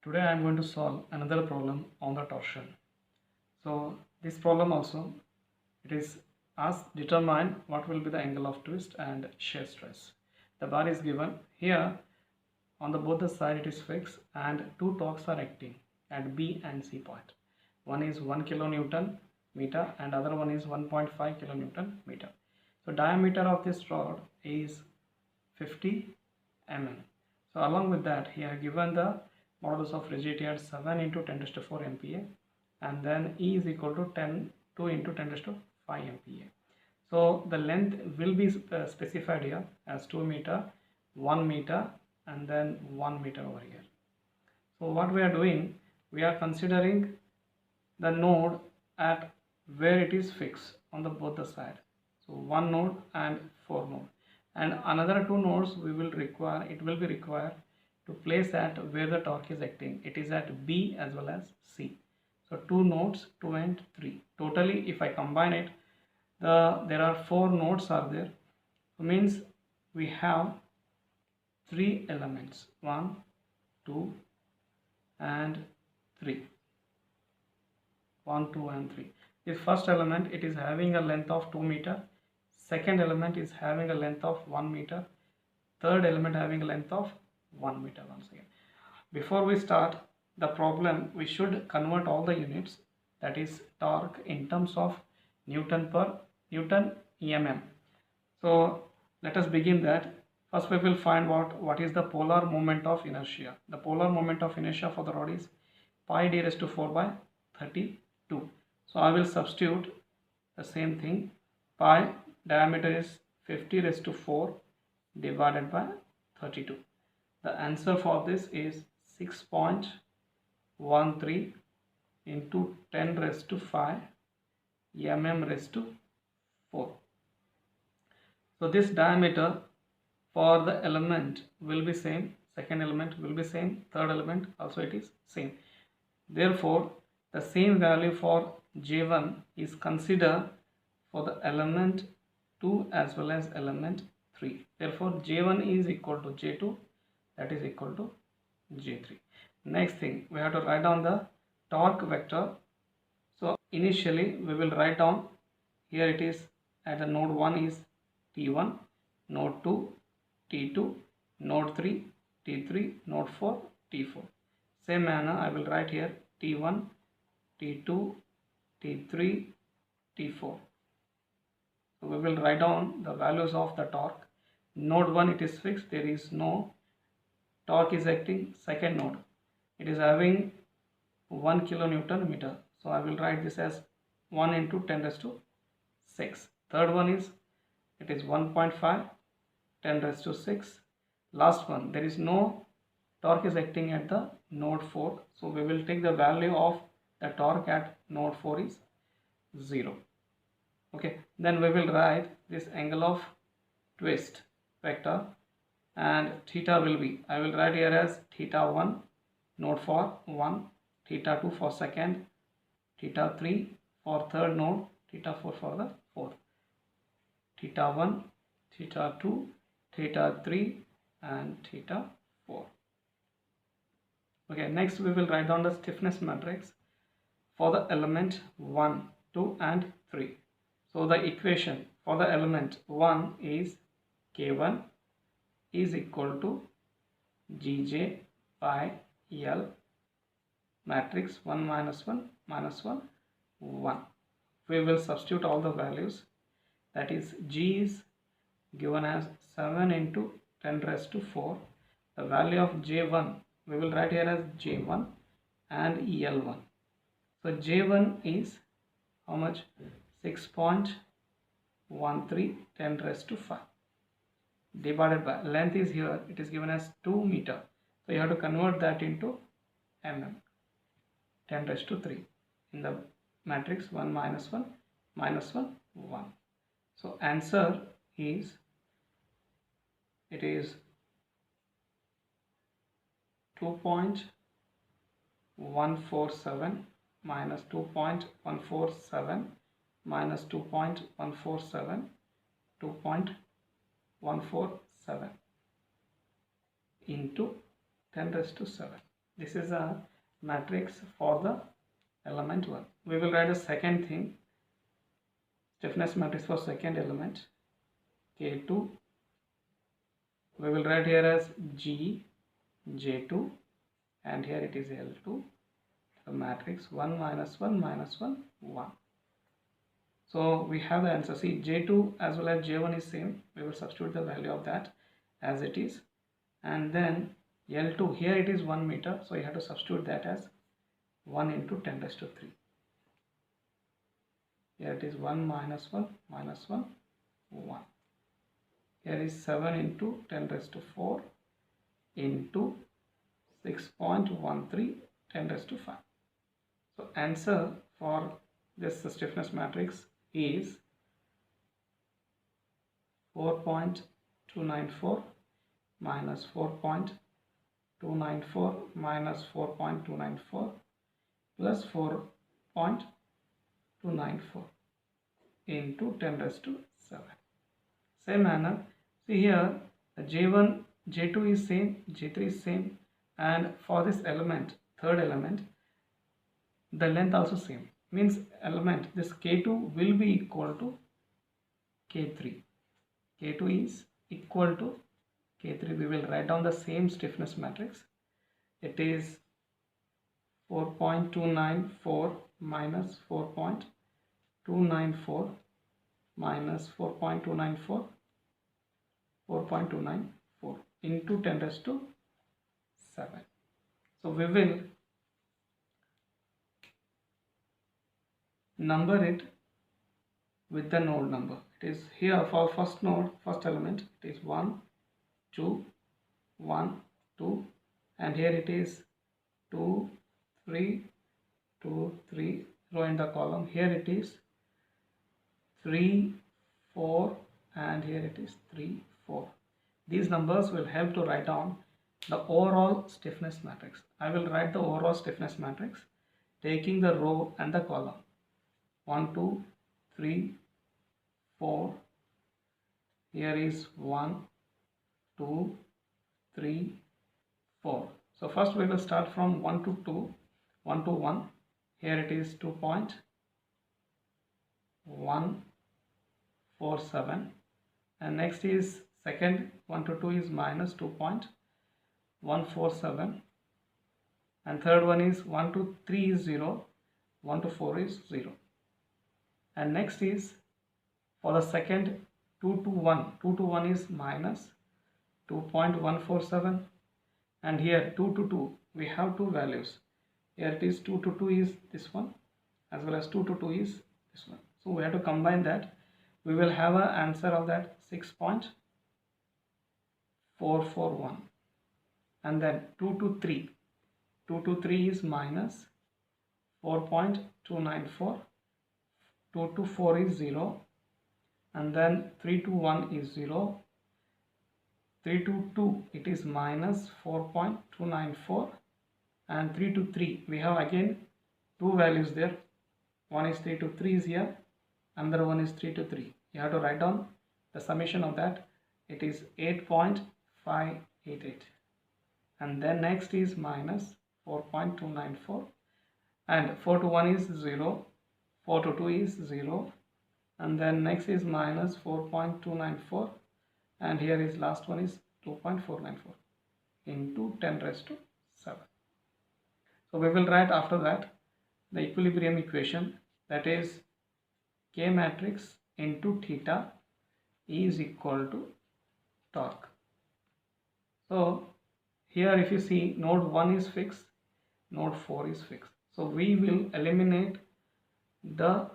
Today I am going to solve another problem on the torsion. So this problem also, it is asked determine what will be the angle of twist and shear stress. The bar is given here. On the both the side it is fixed and two torques are acting at B and C point. One is 1 kilonewton meter and other one is 1.5 kilonewton meter. So diameter of this rod is 50 mm. So along with that, he has given the modulus of rigidity at 7 into 10 raised to 4 MPa, and then E is equal to 2 into 10 raised to 5 MPa. So the length will be specified here as 2 meter, 1 meter, and then 1 meter over here. So what we are doing, we are considering the node at where it is fixed on the both the side. So one node and 4 node, and another 2 nodes we will require, it will be required to place at where the torque is acting. It is at B as well as C. So 2 nodes, 2 and 3. Totally if I combine it, there are 4 nodes are there. So means we have 3 elements, 1, 2 and 3. 1, 2 and 3. This first element, it is having a length of 2 meter. Second element is having a length of 1 meter. Third element having a length of 1 meter once again. Before we start the problem, we should convert all the units, that is torque, in terms of Newton per Newton mm. So let us begin that. First we will find what is the polar moment of inertia. The polar moment of inertia for the rod is pi d raised to 4 by 32. So I will substitute the same thing. Pi diameter is 50 raised to 4 divided by 32. The answer for this is 6.13 into 10 raised to 5 mm raised to 4. So this diameter for the element will be same, second element will be same, third element also it is same. Therefore, the same value for J1 is considered for the element 2 as well as element 3. Therefore, J1 is equal to J2, that is equal to J3. Next thing, we have to write down the torque vector. So initially we will write down, here it is at the node 1 is T1, node 2 T2, node 3 T3, node 4 T4. Same manner I will write here T1, T2, T3, T4. So we will write down the values of the torque. Node 1 it is fixed, there is no torque is acting. Second node, it is having 1 kilonewton meter. So I will write this as 1 into 10 raised to 6. Third one is, it is 1.5, 10 raised to 6. Last one, there is no torque is acting at the node 4. So we will take the value of the torque at node 4 is 0. Okay, then we will write this angle of twist vector, and theta will be, I will write here as theta 1 node for 1, theta 2 for second, theta 3 for third node, theta 4 for the fourth. Theta 1, theta 2, theta 3 and theta 4. Okay, next we will write down the stiffness matrix for the element 1, 2 and 3. So the equation for the element 1 is K1 is equal to Gj by L matrix 1 minus 1 minus 1 1. We will substitute all the values, that is G is given as 7 into 10 raised to 4. The value of J1 we will write here as J1 and L1. So J1 is how much? 6.13 10 raised to 5 divided by length is here, it is given as 2 meter. So you have to convert that into mm, 10 raised to 3 in the matrix 1 minus 1 minus 1 1. So answer is, it is 2.147 minus 2.147 minus 2.147, 2.147 into 10 raised to 7. This is a matrix for the element 1. We will write a second thing, stiffness matrix for second element, K2. We will write here as G, J2, and here it is L2. The matrix 1 minus 1 minus 1, 1. So we have the answer. See, J2 as well as J1 is same. We will substitute the value of that as it is. And then L2, here it is 1 meter. So you have to substitute that as 1 into 10 raised to 3. Here it is 1 minus 1 minus 1, 1. Here is 7 into 10 raised to 4 into 6.13 10 raised to 5. So answer for this stiffness matrix is 4.294 minus 4.294 minus 4.294 plus 4.294 into 10 raised to 7. Same manner, see here the J1, J2 is same, J3 is same, and for this element, third element, the length also same. Means element, this K2 will be equal to K3. K2 is equal to K3. We will write down the same stiffness matrix. It is 4.294 minus 4.294 minus 4.294 4.294 into 10 raised to 7. So we will number it with the node number. It is here for first node, first element, it is 1, 2, 1, 2, and here it is 2, 3, 2, 3, row in the column. Here it is 3, 4, and here it is 3, 4. These numbers will help to write down the overall stiffness matrix. I will write the overall stiffness matrix taking the row and the column. 1, 2, 3, 4. Here is 1, 2, 3, 4. So first we will start from 1 to 2, 1 to 1. Here it is 2.147, and next is second 1 to 2 is minus 2.147, and third one is 1 to 3 is 0, 1 to 4 is 0. And next is for the second 2 to 1, 2 to 1 is minus 2.147, and here 2 to 2 we have two values. Here it is 2 to 2 is this one, as well as 2 to 2 is this one. So we have to combine that. We will have an answer of that 6.441, and then 2 to 3, 2 to 3 is minus 4.294, 2 to 4 is 0, and then 3 to 1 is 0, 3 to 2 it is minus 4.294, and 3 to 3 we have again two values there. One is 3 to 3 is here, another one is 3 to 3. You have to write down the summation of that. It is 8.588, and then next is minus 4.294, and 4 to 1 is 0, 4 to 2 is 0, and then next is minus 4.294, and here is last one is 2.494 into 10 raised to 7. So we will write after that the equilibrium equation, that is K matrix into theta is equal to torque. So here if you see, node 1 is fixed, node 4 is fixed. So we will eliminate the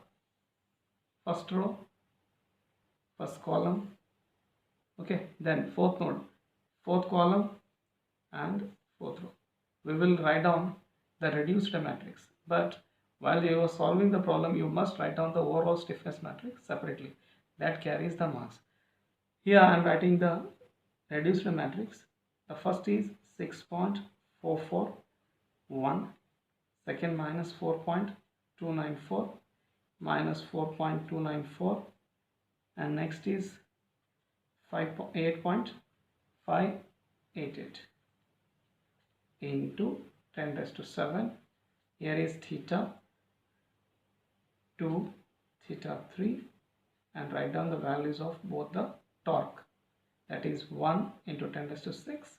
first row, first column, okay, then fourth node, fourth column and fourth row. We will write down the reduced matrix, but while you are solving the problem you must write down the overall stiffness matrix separately. That carries the marks. Here I am writing the reduced matrix. The first is 6.441, second minus 4.294 minus 4.294, and next is 8.588 into 10 raised to 7. Here is theta 2, theta 3, and write down the values of both the torque, that is 1 into 10 raised to 6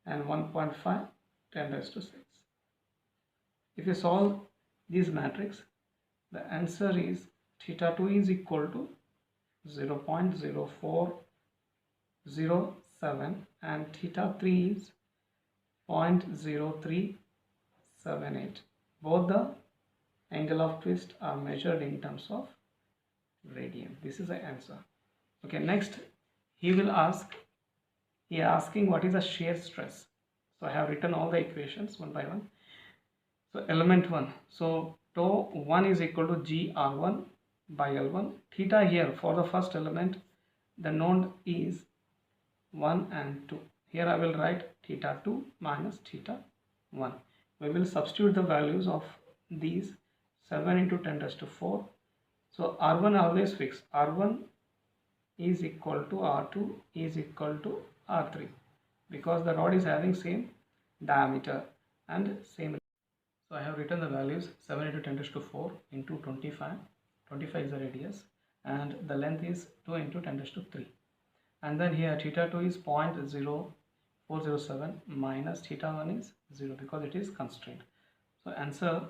and 1.5 10 raised to 6. If you solve this matrix, the answer is theta 2 is equal to 0.0407 and theta 3 is 0.0378. Both the angle of twist are measured in terms of radian. This is the answer. Okay, next he asking what is the shear stress. So I have written all the equations one by one. So element 1, so tau 1 is equal to gr1 by L1. Theta here for the first element, the node is 1 and 2. Here I will write theta 2 minus theta 1. We will substitute the values of these 7 into 10 raised to 4. So R1 always fixed. R1 is equal to R2 is equal to R3 because the rod is having same diameter and same. So I have written the values 7 into 10 raised to 4 into 25. 25 is the radius and the length is 2 into 10 raised to 3. And then here theta 2 is 0.0407 minus theta 1 is 0 because it is constrained. So answer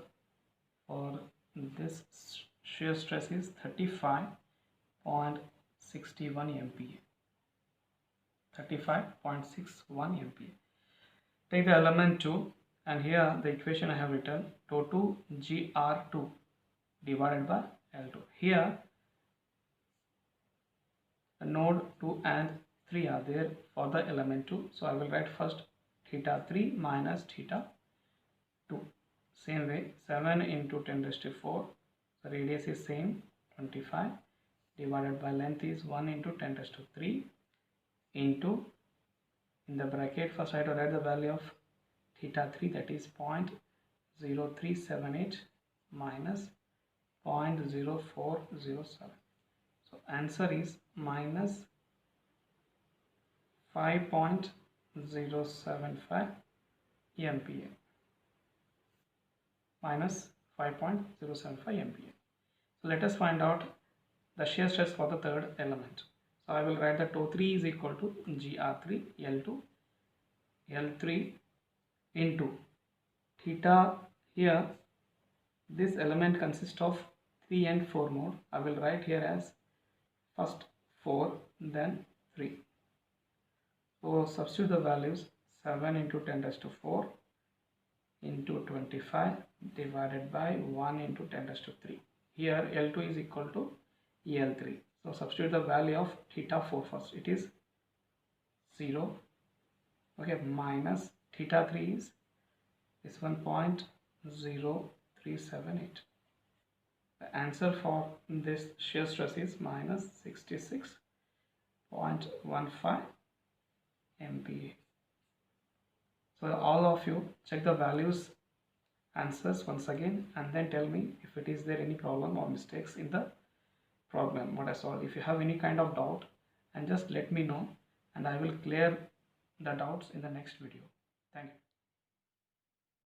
for this shear stress is 35.61 MPa. 35.61 MPa. Take the element 2 and here the equation I have written tau 2 gr2 divided by L2. Here node 2 and 3 are there for the element 2. So I will write first theta 3 minus theta 2. Same way 7 into 10 raised to 4. The radius is same 25 divided by length is 1 into 10 raised to 3 into, in the bracket first I have to write the value of theta 3, that is 0.0378 minus 0.0407. So answer is minus 5.075 MPa. Minus 5.075 MPa. So let us find out the shear stress for the third element. So I will write that tau 3 is equal to gr3 L2 L3 into theta. Here this element consists of 3 and 4 node. I will write here as first 4 then 3. So substitute the values 7 into 10 raised to 4 into 25 divided by 1 into 10 raised to 3. Here L2 is equal to L3. So substitute the value of theta 4 first. It is 0. Okay, minus theta 3 is 1.0378. The answer for this shear stress is minus 66.15 MPa. So all of you check the values, answers once again, and then tell me if it is there any problem or mistakes in the problem what I solved. If you have any kind of doubt, and just let me know and I will clear the doubts in the next video. Thank you.